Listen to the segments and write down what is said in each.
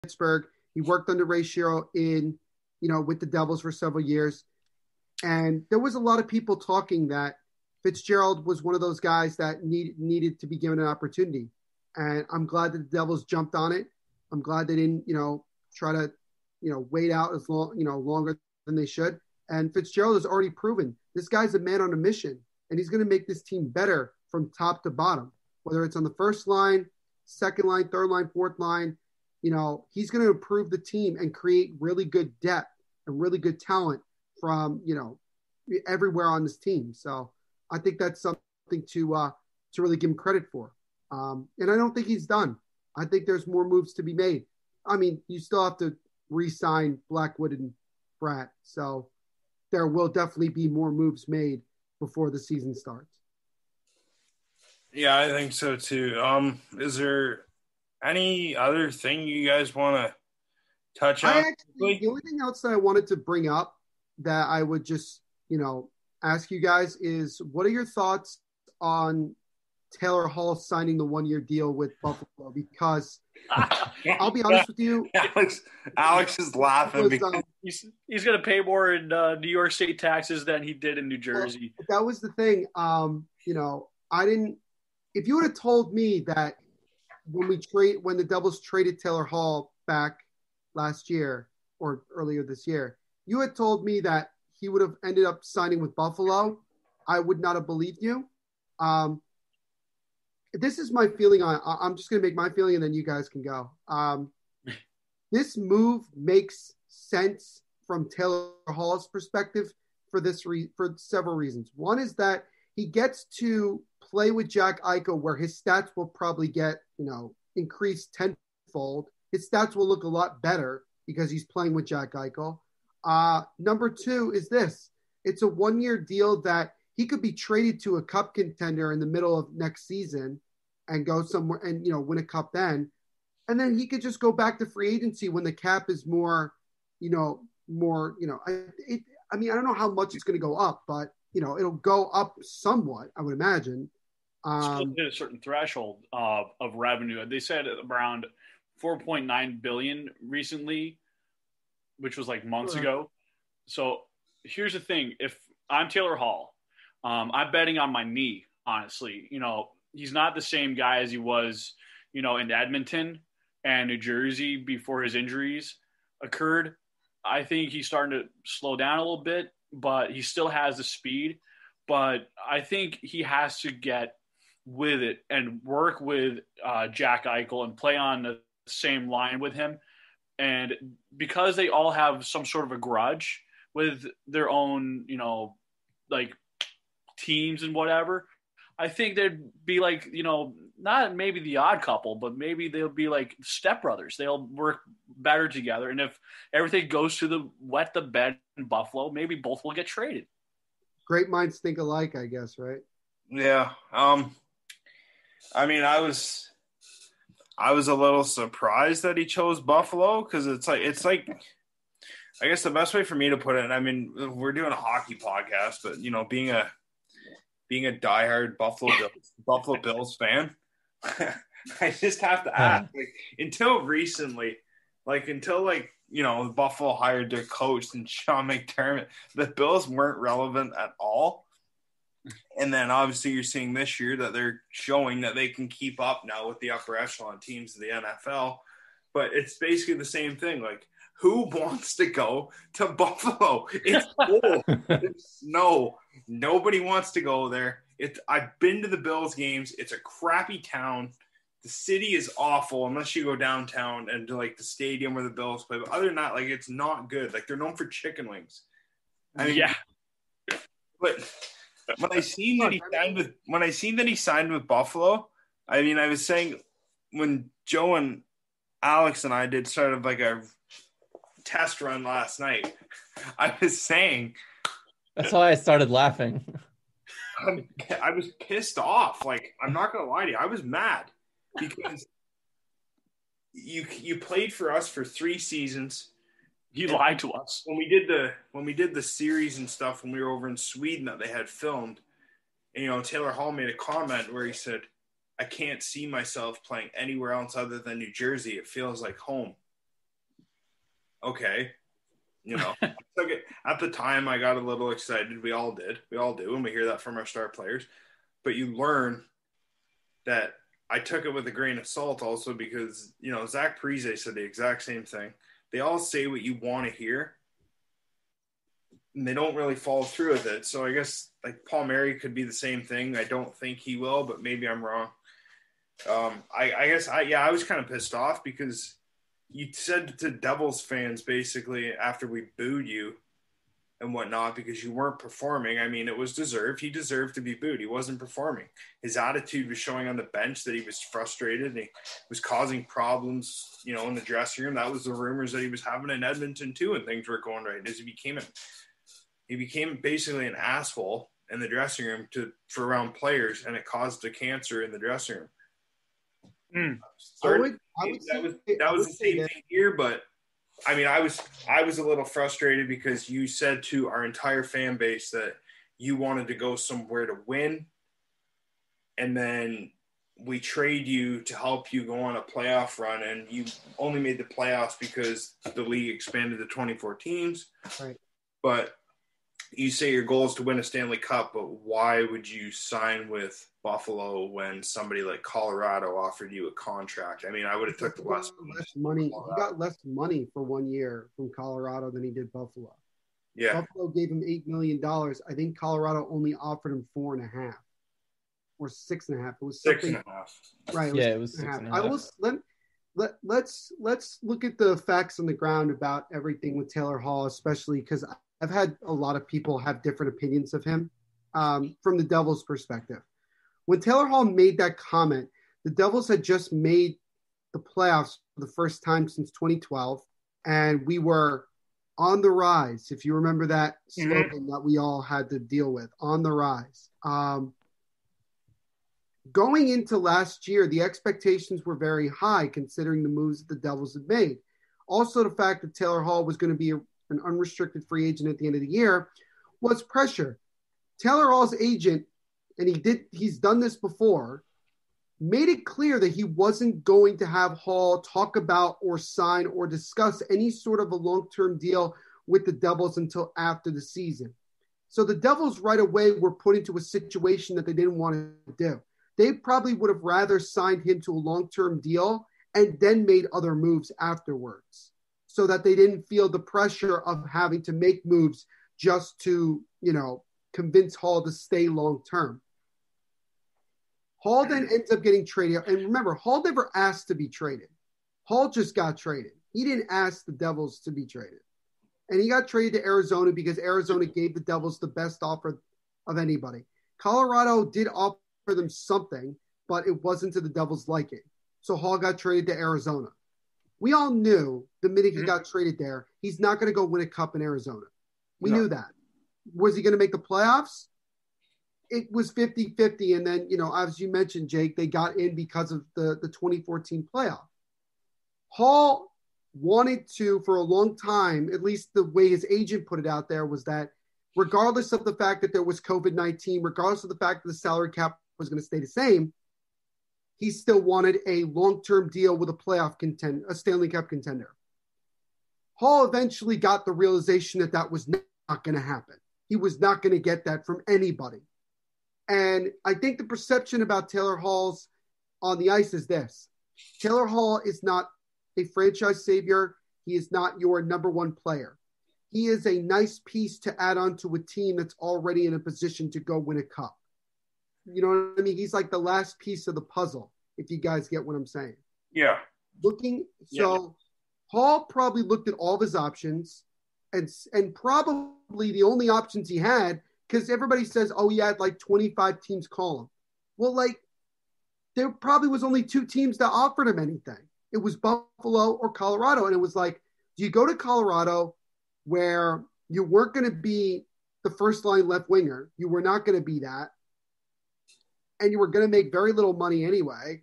Pittsburgh. He worked under Ray Shero with the Devils for several years. And there was a lot of people talking that Fitzgerald was one of those guys that needed to be given an opportunity. And I'm glad that the Devils jumped on it. I'm glad they didn't, try to, wait out as long, longer than they should. And Fitzgerald has already proven this guy's a man on a mission, and he's going to make this team better from top to bottom, whether it's on the first line, second line, third line, fourth line. He's going to improve the team and create really good depth and really good talent from, everywhere on this team. So I think that's something to really give him credit for. And I don't think he's done. I think there's more moves to be made. I mean, you still have to re-sign Blackwood and Bratt. So there will definitely be more moves made before the season starts. Yeah, I think so too. Is there any other thing you guys want to touch on? The only thing else that I wanted to bring up that I would just, ask you guys is, what are your thoughts on Taylor Hall signing the 1-year deal with Buffalo? Because I'll be honest with you, Alex is laughing because he's going to pay more in New York State taxes than he did in New Jersey. That was the thing. I didn't. If you would have told me that when the Devils traded Taylor Hall back last year or earlier this year, you had told me that he would have ended up signing with Buffalo, I would not have believed you. This is my feeling I'm just going to make my feeling and then you guys can go. This move makes sense from Taylor Hall's perspective for several reasons. One is that he gets to play with Jack Eichel where his stats will probably get, increased tenfold. His stats will look a lot better because he's playing with Jack Eichel. Number two is this. It's a 1-year deal that he could be traded to a cup contender in the middle of next season and go somewhere and, win a cup then. And then he could just go back to free agency when the cap is more, I don't know how much it's going to go up, but, it'll go up somewhat, I would imagine. Still hit a certain threshold of revenue. They said around $4.9 billion recently, which was like months ago. So here's the thing. If I'm Taylor Hall, I'm betting on my knee, honestly. He's not the same guy as he was, in Edmonton and New Jersey before his injuries occurred. I think he's starting to slow down a little bit, but he still has the speed. But I think he has to get with it and work with Jack Eichel and play on the same line with him. And because they all have some sort of a grudge with their own, teams and whatever, I think they'd be like, not maybe the odd couple, but maybe they'll be like stepbrothers. They'll work better together. And if everything goes to the wet the bed in Buffalo, maybe both will get traded. Great minds think alike, I guess, right? Yeah. I was a little surprised that he chose Buffalo because it's like I guess the best way for me to put it, and I mean, we're doing a hockey podcast, but being a diehard Buffalo Bills fan, I just have to ask, until recently, Buffalo hired their coach and Sean McDermott, the Bills weren't relevant at all. And then obviously you're seeing this year that they're showing that they can keep up now with the upper echelon teams of the NFL. But it's basically the same thing. Like, who wants to go to Buffalo? It's cold. It's snow. Nobody wants to go there. I've been to the Bills games. It's a crappy town. The city is awful unless you go downtown and to the stadium where the Bills play. But other than that, it's not good. They're known for chicken wings. I mean, yeah. But when I seen that he signed with Buffalo, I mean, I was saying when Joe and Alex and I did sort of a test run last night, I was saying that's why I started laughing. I was pissed off. I'm not gonna lie to you, I was mad because you played for us for 3 seasons. You lied to us when we did the series and stuff when we were over in Sweden that they had filmed. And, Taylor Hall made a comment where he said, "I can't see myself playing anywhere else other than New Jersey. It feels like home." Okay. At the time, I got a little excited. We all did. We all do. And we hear that from our star players. But you learn that I took it with a grain of salt also because, Zach Parise said the exact same thing. They all say what you want to hear, and they don't really follow through with it. So I guess like Paul Mary could be the same thing. I don't think he will, but maybe I'm wrong. I was kind of pissed off because you said to Devils fans basically after we booed you and whatnot because you weren't performing. I mean, it was deserved. He deserved to be booed. He wasn't performing. His attitude was showing on the bench that he was frustrated and he was causing problems, in the dressing room. That was the rumors that he was having in Edmonton too, and things weren't going right. As he became basically an asshole in the dressing room for around players, and it caused a cancer in the dressing room. That was the same thing here, but I mean, I was a little frustrated because you said to our entire fan base that you wanted to go somewhere to win, and then we trade you to help you go on a playoff run, and you only made the playoffs because the league expanded to 24 teams. Right. But you say your goal is to win a Stanley Cup, but why would you sign with Buffalo when somebody like Colorado offered you a contract? I mean, I would have took the less money. He got less money for 1 year from Colorado than he did Buffalo. Yeah. Buffalo gave him $8 million. I think Colorado only offered him 4.5 or 6.5. It was something. 6.5. Right. It was 6.5. Let's look at the facts on the ground about everything with Taylor Hall, especially because I've had a lot of people have different opinions of him from the Devils' perspective. When Taylor Hall made that comment, the Devils had just made the playoffs for the first time since 2012, and we were on the rise, if you remember that slogan that we all had to deal with, on the rise. Going into last year, the expectations were very high considering the moves that the Devils had made. Also, the fact that Taylor Hall was going to be an unrestricted free agent at the end of the year was pressure. Taylor Hall's agent, and he's done this before, made it clear that he wasn't going to have Hall talk about or sign or discuss any sort of a long-term deal with the Devils until after the season. So the Devils right away were put into a situation that they didn't want to do. They probably would have rather signed him to a long-term deal and then made other moves afterwards so that they didn't feel the pressure of having to make moves just to, convince Hall to stay long-term. Hall then ends up getting traded. And remember, Hall never asked to be traded. Hall just got traded. He didn't ask the Devils to be traded. And he got traded to Arizona because Arizona gave the Devils the best offer of anybody. Colorado did offer them something, but it wasn't to the Devils' liking. So Hall got traded to Arizona. We all knew the minute he got traded there, he's not going to go win a cup in Arizona. We knew that. Was he going to make the playoffs? It was 50-50. And then, as you mentioned, Jake, they got in because of the 2014 playoff. Hall wanted to, for a long time, at least the way his agent put it out there, was that regardless of the fact that there was COVID-19, regardless of the fact that the salary cap was going to stay the same, he still wanted a long-term deal with a Stanley Cup contender. Hall eventually got the realization that that was not going to happen. He was not going to get that from anybody. And I think the perception about Taylor Hall's on the ice is this. Taylor Hall is not a franchise savior. He is not your number one player. He is a nice piece to add on to a team that's already in a position to go win a cup. You know what I mean? He's like the last piece of the puzzle, if you guys get what I'm saying. Yeah. Hall probably looked at all of his options and probably the only options he had, because everybody says, he had like 25 teams call him. Well, there probably was only 2 teams that offered him anything. It was Buffalo or Colorado. And it was like, do you go to Colorado where you weren't going to be the first line left winger? You were not going to be that. And you were going to make very little money anyway.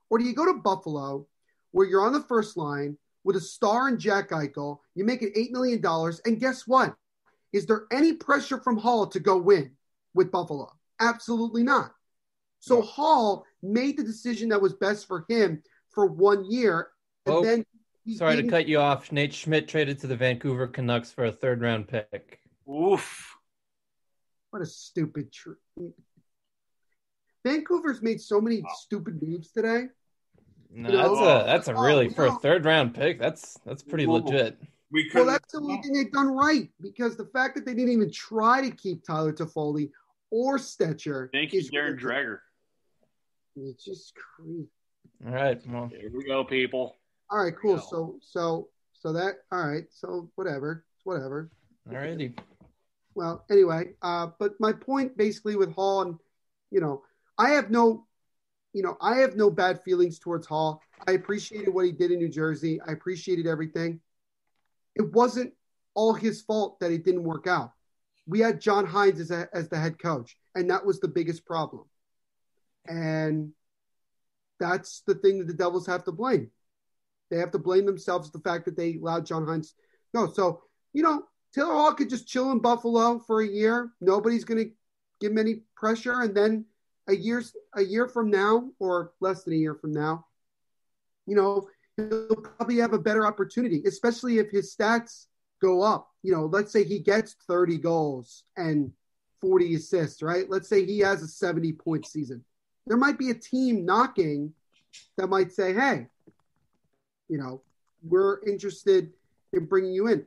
Or do you go to Buffalo where you're on the first line with a star in Jack Eichel, you make it $8 million, and guess what? Is there any pressure from Hall to go win with Buffalo? Absolutely not. So Hall made the decision that was best for him for 1 year, and then Sorry to cut you off. Nate Schmidt traded to the Vancouver Canucks for a third-round pick. Oof. What a stupid Vancouver's made so many stupid moves today. No, that's a really for a third-round pick. That's pretty legit. Well, that's the only thing they've done right, because the fact that they didn't even try to keep Tyler Toffoli or Stetcher. Thank you, Darren Dreger. It's just crazy. All right, well, here we go, people. All right, cool. So that all right. So whatever. All righty. Well, anyway, but my point basically with Hall, and I have no bad feelings towards Hall. I appreciated what he did in New Jersey. I appreciated everything. It wasn't all his fault that it didn't work out. We had John Hines as the head coach, and that was the biggest problem. And that's the thing that the Devils have to blame. They have to blame themselves for the fact that they allowed John Hines go. So, Taylor Hall could just chill in Buffalo for a year. Nobody's going to give him any pressure. And then a year from now, or less than a year from now, he'll probably have a better opportunity, especially if his stats go up. Let's say he gets 30 goals and 40 assists, right? Let's say he has a 70-point season. There might be a team knocking that might say, hey, we're interested in bringing you in.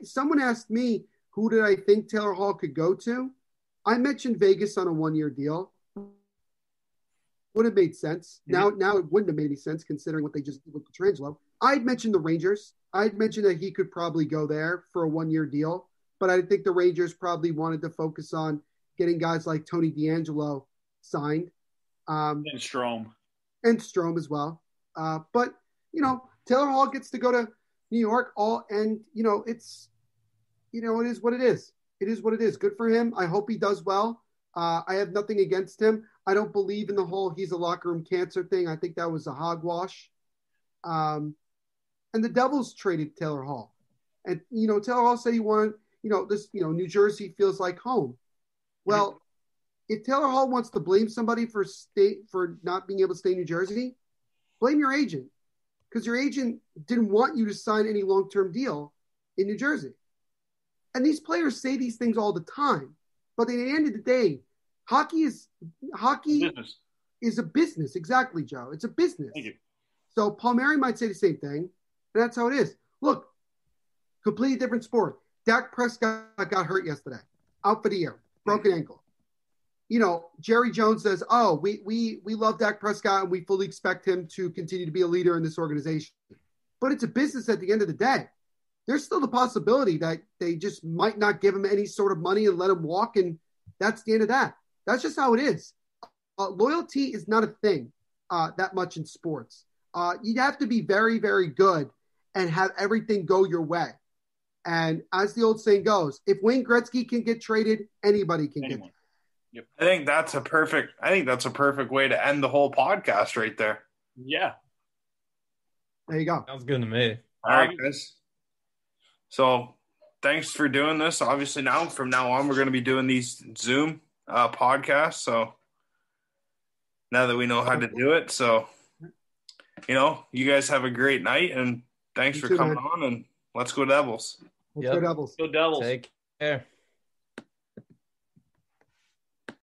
Someone asked me, who did I think Taylor Hall could go to? I mentioned Vegas on a 1-year deal. Would have made sense. Mm-hmm. Now it wouldn't have made any sense considering what they just did with Petrangelo. I'd mentioned the Rangers. I'd mentioned that he could probably go there for a 1-year deal, but I think the Rangers probably wanted to focus on getting guys like Tony DeAngelo signed. And Strome. And Strome as well. But, Taylor Hall gets to go to New York it is what it is. It is what it is. Good for him. I hope he does well. I have nothing against him. I don't believe in the whole he's a locker room cancer thing. I think that was a hogwash. And the Devils traded Taylor Hall. And, Taylor Hall said he wanted, New Jersey feels like home. Well, if Taylor Hall wants to blame somebody for not being able to stay in New Jersey, blame your agent. Because your agent didn't want you to sign any long-term deal in New Jersey. And these players say these things all the time. But at the end of the day, hockey is a business. Exactly, Joe. It's a business. Thank you. So Palmieri might say the same thing. And that's how it is. Look, completely different sport. Dak Prescott got hurt yesterday. Out for the year. Broken ankle. Jerry Jones says, oh, we love Dak Prescott and we fully expect him to continue to be a leader in this organization. But it's a business at the end of the day. There's still the possibility that they just might not give him any sort of money and let him walk, and that's the end of that. That's just how it is. Loyalty is not a thing that much in sports. You'd have to be very, very good and have everything go your way. And as the old saying goes, if Wayne Gretzky can get traded, anybody can get traded. Yep. I think that's a perfect way to end the whole podcast right there. Yeah. There you go. Sounds good to me. All right, guys. So thanks for doing this. Obviously from now on, we're going to be doing these Zoom podcasts. So now that we know how to do it, so, you guys have a great night, and thanks for coming on, and let's go Devils. Let's go Devils. Go Devils. Take care.